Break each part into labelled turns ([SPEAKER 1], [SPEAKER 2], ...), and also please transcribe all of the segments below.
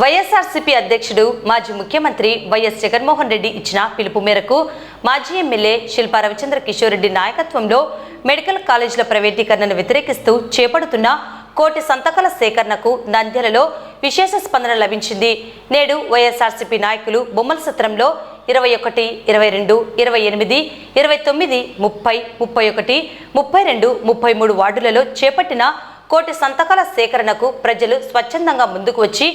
[SPEAKER 1] వైఎస్ఆర్సీపీ అధ్యక్షుడు మాజీ ముఖ్యమంత్రి వైఎస్ జగన్మోహన్ రెడ్డి ఇచ్చిన పిలుపు మేరకు మాజీ ఎమ్మెల్యే శిల్పా రవిచంద్ర కిషోర్ రెడ్డి నాయకత్వంలో మెడికల్ కాలేజీల ప్రైవేటీకరణను వ్యతిరేకిస్తూ చేపడుతున్న కోటి సంతకాల సేకరణకు నంద్యాలలో విశేష స్పందన లభించింది. నేడు వైఎస్ఆర్సీపీ నాయకులు బొమ్మల సత్రంలో 21, 22, 28, 29, 30, 31, 32, 33 వార్డులలో చేపట్టిన కోటి సంతకాల సేకరణకు ప్రజలు స్వచ్ఛందంగా ముందుకు వచ్చి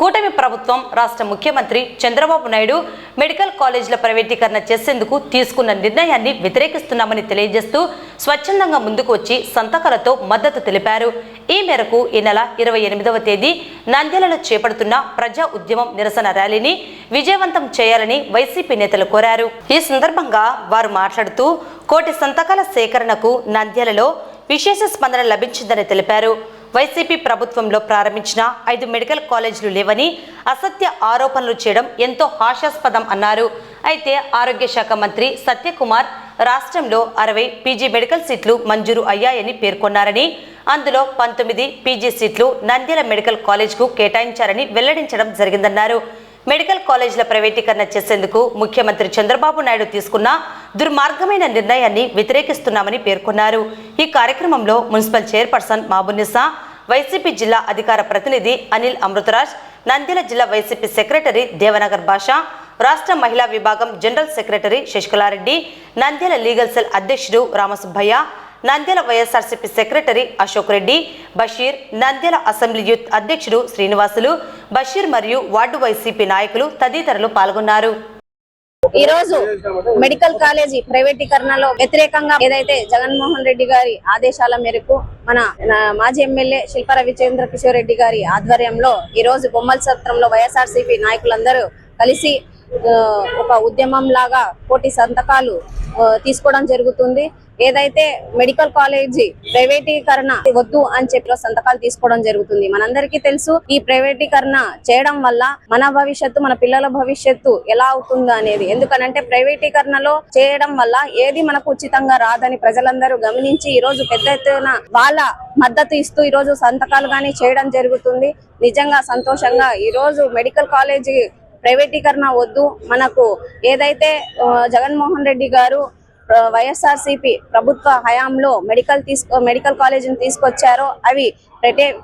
[SPEAKER 1] కూటమి ప్రభుత్వం రాష్ట్ర ముఖ్యమంత్రి చంద్రబాబు నాయుడు మెడికల్ కాలేజీల ప్రైవేటీకరణ చేసేందుకు తీసుకున్న నిర్ణయాన్ని వ్యతిరేకిస్తున్నామని తెలియజేస్తూ స్వచ్ఛందంగా ముందుకు వచ్చి సంతకాలతో మద్దతు తెలిపారు. ఈ మేరకు ఈ నెల 28వ తేదీ నంద్యాలలో చేపడుతున్న ప్రజా ఉద్యమం నిరసన ర్యాలీని విజయవంతం చేయాలని వైసీపీ నేతలు కోరారు. ఈ సందర్భంగా వారు మాట్లాడుతూ కోటి సంతకాల సేకరణకు నంద్యాలలో విశేష స్పందన లభించిందని తెలిపారు. వైసీపీ ప్రభుత్వంలో ప్రారంభించిన 5 మెడికల్ కాలేజీలు లేవని అసత్య ఆరోపణలు చేయడం ఎంతో హాస్యాస్పదం అన్నారు. అయితే ఆరోగ్య శాఖ మంత్రి సత్యకుమార్ రాష్ట్రంలో 60 పీజీ మెడికల్ సీట్లు మంజూరు అయ్యాయని పేర్కొన్నారని, అందులో 19 పీజీ సీట్లు నంద్యాల మెడికల్ కాలేజ్కు కేటాయించారని వెల్లడించడం జరిగిందన్నారు. మెడికల్ కాలేజీల ప్రైవేటీకరణ చేసేందుకు ముఖ్యమంత్రి చంద్రబాబు నాయుడు తీసుకున్న దుర్మార్గమైన నిర్ణయాన్ని వ్యతిరేకిస్తున్నామని పేర్కొన్నారు. ఈ కార్యక్రమంలో మున్సిపల్ చైర్పర్సన్ మాబునిసా, వైసీపీ జిల్లా అధికార ప్రతినిధి అనిల్ అమృతరాజ్, నంద్యాల జిల్లా వైసీపీ సెక్రటరీ దేవనగర్ భాష, రాష్ట్ర మహిళా విభాగం general secretary Sasikala Reddy, Nandyal legal cell అధ్యక్షుడు Ramasubbaiah, Nandyal YSRCP secretary Ashok Reddy, Basheer, Nandyal assembly youth అధ్యక్షుడు శ్రీనివాసులు, బషీర్ మరియు వార్డు వైసీపీ నాయకులు తదితరులు పాల్గొన్నారు.
[SPEAKER 2] ఈ రోజు మెడికల్ కాలేజీ ప్రైవేటీకరణలో వ్యతిరేకంగా ఏదైతే జగన్మోహన్ రెడ్డి గారి ఆదేశాల మేరకు మన మాజీ ఎమ్మెల్యే శిల్పా రవిచంద్ర కిషోర్ రెడ్డి గారి ఆధ్వర్యంలో ఈ రోజు బొమ్మల సత్రంలో వైఎస్ఆర్సీపీ నాయకులందరూ కలిసి ఒక ఉద్యమం లాగా కోటి సంతకాలు తీసుకోవడం జరుగుతుంది. ఏదైతే మెడికల్ కాలేజీ ప్రైవేటీకరణ వద్దు అని చెప్పి సంతకాలు తీసుకోవడం జరుగుతుంది. మనందరికీ తెలుసు, ఈ ప్రైవేటీకరణ చేయడం వల్ల మన భవిష్యత్తు, మన పిల్లల భవిష్యత్తు ఎలా అవుతుందో అనేది. ఎందుకనంటే ప్రైవేటీకరణలో చేయడం వల్ల ఏది మనకు ఉచితంగా రాదని ప్రజలందరూ గమనించి ఈ రోజు పెద్ద ఎత్తున వాళ్ళ మద్దతు ఇస్తూ ఈ రోజు సంతకాలు గానీ చేయడం జరుగుతుంది. నిజంగా సంతోషంగా ఈ రోజు మెడికల్ కాలేజీ ప్రైవేటీకరణ వద్దు, మనకు ఏదైతే జగన్మోహన్ రెడ్డి గారు వైఎస్ఆర్సీపీ ప్రభుత్వ హయాంలో మెడికల్ కాలేజీని తీసుకొచ్చారో అవి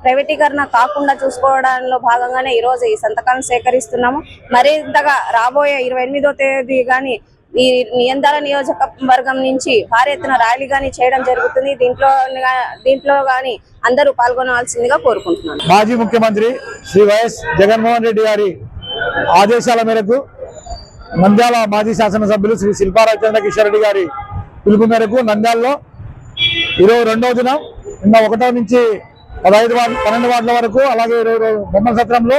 [SPEAKER 2] ప్రైవేటీకరణ కాకుండా చూసుకోవడంలో భాగంగానే ఈ రోజు ఈ సంతకాలను సేకరిస్తున్నాము. మరింతగా రాబోయే 28వ తేదీ గాని ఈ నంద్యాల నియోజకవర్గం నుంచి భారీ ఎత్తున ర్యాలీ గాని చేయడం జరుగుతుంది. దీంట్లో గాని అందరూ పాల్గొనవలసిందిగా కోరుకుంటున్నాను.
[SPEAKER 3] మాజీ ముఖ్యమంత్రి శ్రీ వైఎస్ జగన్మోహన్ రెడ్డి గారి ఆదేశాల మేరకు నంద్యాల మాజీ శాసనసభ్యులు శ్రీ శిల్పా రవిచంద్ర కిషోర్ రెడ్డి గారి పిలుపు మేరకు నంద్యాలలో 22వ దినం నిన్న 1వ నుంచి 12 వార్డుల వరకు, అలాగే బొమ్మల సత్రంలో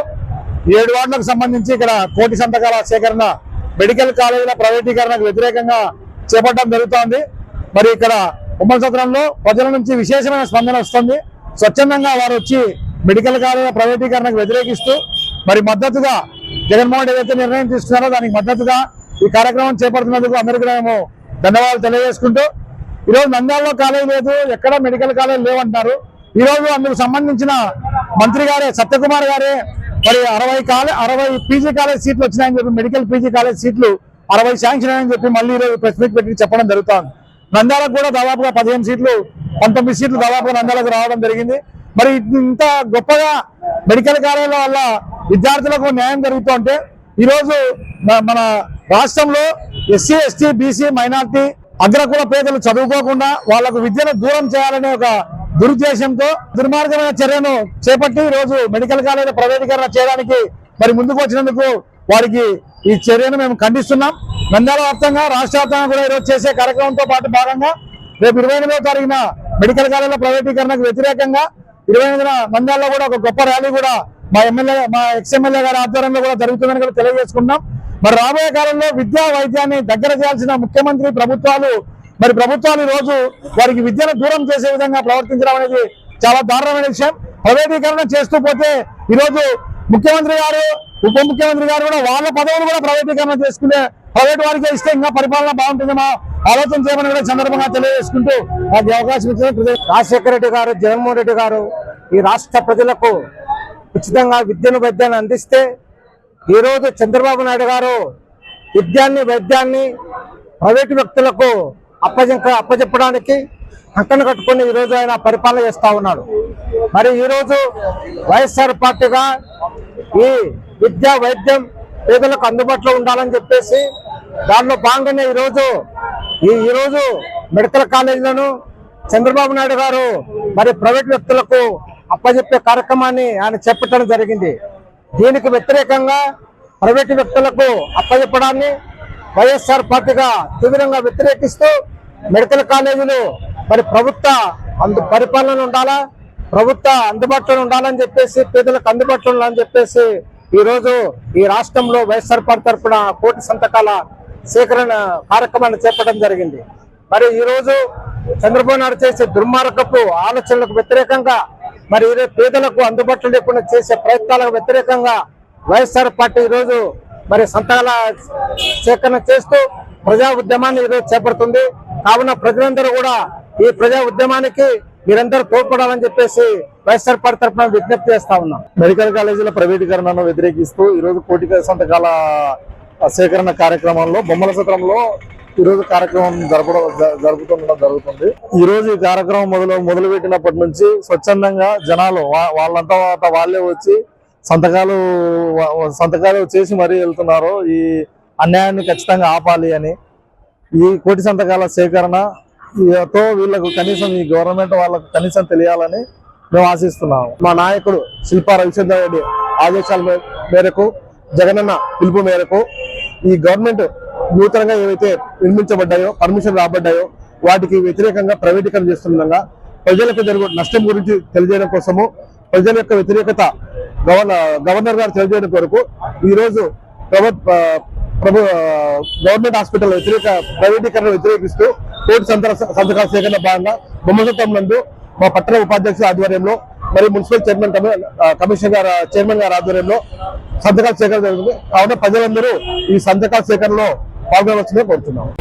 [SPEAKER 3] 7 వార్డులకు సంబంధించి ఇక్కడ కోటి సంతకాల సేకరణ మెడికల్ కాలేజీల ప్రైవేటీకరణకు వ్యతిరేకంగా చేపట్టడం జరుగుతోంది. మరి ఇక్కడ బొమ్మల సత్రంలో ప్రజల నుంచి విశేషమైన స్పందన వస్తుంది. స్వచ్ఛందంగా వారు వచ్చి మెడికల్ కాలేజీల ప్రైవేటీకరణకు వ్యతిరేకిస్తూ మరి మద్దతుగా జగన్మోహన్ ఏదైతే నిర్ణయం తీసుకున్నారో దానికి మద్దతుగా ఈ కార్యక్రమం చేపడుతున్నందుకు అందరికీ మేము ధన్యవాదాలు తెలియజేసుకుంటూ, ఈరోజు నంద్యాలలో కాలేజీ లేదు, ఎక్కడ మెడికల్ కాలేజీ లేవంటున్నారు. ఈరోజు అందుకు సంబంధించిన మంత్రి గారే సత్యకుమార్ గారే మరి 60 పీజీ కాలేజ్ సీట్లు వచ్చినాయని చెప్పి, మెడికల్ పీజీ కాలేజ్ సీట్లు 60 శాంక్షన్ అని చెప్పి మళ్ళీ ఈరోజు ప్రెస్ మీట్ పెట్టి చెప్పడం జరుగుతుంది. నంద్యాలకు కూడా దాదాపుగా 15 సీట్లు, 19 సీట్లు దాదాపుగా నంద్యాలకు రావడం జరిగింది. మరి ఇంత గొప్పగా మెడికల్ కాలేజీల వల్ల విద్యార్థులకు న్యాయం జరుగుతుంటే ఈరోజు మన రాష్ట్రంలో ఎస్సీ, ఎస్టీ, బీసీ, మైనార్టీ, అగ్రకుల పేదలు చదువుకోకుండా వాళ్లకు విద్యను దూరం చేయాలనే ఒక దురుద్దేశంతో దుర్మార్గమైన చర్యను చేపట్టి ఈరోజు మెడికల్ కాలేజీ ప్రైవేటీకరణ చేయడానికి మరి ముందుకు వచ్చినందుకు వారికి ఈ చర్యను మేము ఖండిస్తున్నాం. నంద్యాల వ్యాప్తంగా, రాష్ట్ర వ్యాప్తంగా కూడా ఈరోజు చేసే కార్యక్రమంతో పాటు భాగంగా రేపు 28వ తారీఖున మెడికల్ కాలేజీల ప్రైవేటీకరణకు వ్యతిరేకంగా 28న నంద్యాలలో కూడా ఒక గొప్ప ర్యాలీ కూడా మా ఎక్స్-ఎమ్మెల్యే గారి ఆధ్వర్యంలో కూడా జరుగుతుందని కూడా తెలియజేసుకున్నాం. మరి రాబోయే కాలంలో విద్యా వైద్యాన్ని దగ్గర చేయాల్సిన ముఖ్యమంత్రి ప్రభుత్వాలు ఈ రోజు వారికి విద్యను దూరం చేసే విధంగా ప్రవర్తించడం అనేది చాలా దారుణమైన విషయం. ప్రైవేటీకరణ చేస్తూ పోతే ఈరోజు ముఖ్యమంత్రి గారు, ఉప ముఖ్యమంత్రి గారు కూడా వాళ్ళ పదవులు కూడా ప్రైవేటీకరణ చేసుకునే ప్రైవేట్ వారికి ఇస్తే ఇంకా పరిపాలన బాగుంటుందేమో ఆలోచన చేయమని కూడా సందర్భంగా తెలియజేసుకుంటూ నాకు అవకాశం ఇచ్చిన రాజశేఖర రెడ్డి గారు, జగన్మోహన్ రెడ్డి గారు ఈ రాష్ట్ర ప్రజలకు ఉచితంగా విద్యను వైద్యాన్ని అందిస్తే ఈరోజు చంద్రబాబు నాయుడు గారు విద్యాన్ని వైద్యాన్ని ప్రైవేటు వ్యక్తులకు అప్పచెప్పడానికి కంకణ కట్టుకొని ఈరోజు ఆయన పరిపాలన చేస్తా ఉన్నాడు. మరి ఈరోజు వైఎస్ఆర్ పార్టీగా ఈ విద్యా వైద్యం పేదలకు అందుబాటులో ఉండాలని చెప్పేసి దానిలో భాగంగానే ఈరోజు మెడికల్ కాలేజీలను చంద్రబాబు నాయుడు గారు మరి ప్రైవేట్ వ్యక్తులకు అప్పచెప్పే కార్యక్రమాన్ని ఆయన చేపట్టడం జరిగింది. దీనికి వ్యతిరేకంగా ప్రైవేటు వ్యక్తులకు అప్పచెప్పడాన్ని వైఎస్ఆర్ పార్టీగా తీవ్రంగా వ్యతిరేకిస్తూ మెడికల్ కాలేజీలు మరి ప్రభుత్వ పరిపాలన ఉండాలా, ప్రభుత్వ అందుబాటులో ఉండాలని చెప్పేసి, పేదలకు అందుబాటులో ఉండాలని చెప్పేసి ఈరోజు ఈ రాష్ట్రంలో వైఎస్ఆర్ పార్టీ తరఫున 1 కోటి సంతకాల సేకరణ కార్యక్రమాన్ని చేపట్టడం జరిగింది. మరి ఈరోజు చంద్రబాబు నాయుడు చేసే దుర్మార్గపు ఆలోచనలకు వ్యతిరేకంగా మరి పేదలకు అందుబాటులో లేకుండా చేసే ప్రయత్నాలకు వ్యతిరేకంగా వైఎస్ఆర్ పార్టీ ఈరోజు మరి సంతకాల సేకరణ చేస్తూ ప్రజా ఉద్యమాన్ని ఈరోజు చేపడుతుంది. కావున ప్రజలందరూ కూడా ఈ ప్రజా ఉద్యమానికి మీరందరూ తోడ్పడాలని చెప్పేసి వైఎస్ఆర్ పార్టీ తరఫున విజ్ఞప్తి చేస్తా ఉన్నాం. మెడికల్ కాలేజీల ప్రైవేటీకరణను వ్యతిరేకిస్తూ ఈరోజు 1 కోటి సంతకాల సేకరణ కార్యక్రమంలో బొమ్మల సత్రంలో ఈరోజు కార్యక్రమం జరుగుతుంది. ఈ రోజు ఈ కార్యక్రమం మొదలుపెట్టినప్పటి నుంచి స్వచ్ఛందంగా జనాలు వాళ్ళంతా వాళ్ళే వచ్చి సంతకాలు చేసి మరీ వెళ్తున్నారు. ఈ అన్యాయాన్ని ఖచ్చితంగా ఆపాలి అని ఈ 1 కోటి సంతకాల సేకరణతో వీళ్ళకు కనీసం ఈ గవర్నమెంట్ వాళ్ళకు కనీసం తెలియాలని మేము ఆశిస్తున్నాము. మా నాయకుడు శిల్పా రవిచంద్ర రెడ్డి ఆదేశాల మేరకు, జగనన్న పిలుపు మేరకు ఈ గవర్నమెంట్ నూతనంగా ఏవైతే నిర్మించబడ్డాయో, పర్మిషన్ రాబడ్డాయో వాటికి వ్యతిరేకంగా ప్రైవేటీకరణ చేస్తుండగా ప్రజలకు జరిగే నష్టం గురించి తెలియజేయడం కోసము, ప్రజల యొక్క వ్యతిరేకత గవర్నర్ గారు తెలియజేయడం కొరకు ఈరోజు గవర్నమెంట్ హాస్పిటల్ ప్రైవేటీకరణ వ్యతిరేకిస్తూ 1 కోటి సంతకాల సేకరణ భాగంగా బొమ్మసత్వం నందు మా పట్టణ ఉపాధ్యక్షుల ఆధ్వర్యంలో మరి మున్సిపల్ చైర్మన్ గారి ఆధ్వర్యంలో సంతకాల సేకరణ జరుగుతుంది. కావున ప్రజలందరూ ఈ సంతకాల సేకరణలో పాల్గొనవలసిందే కోరుతున్నాము.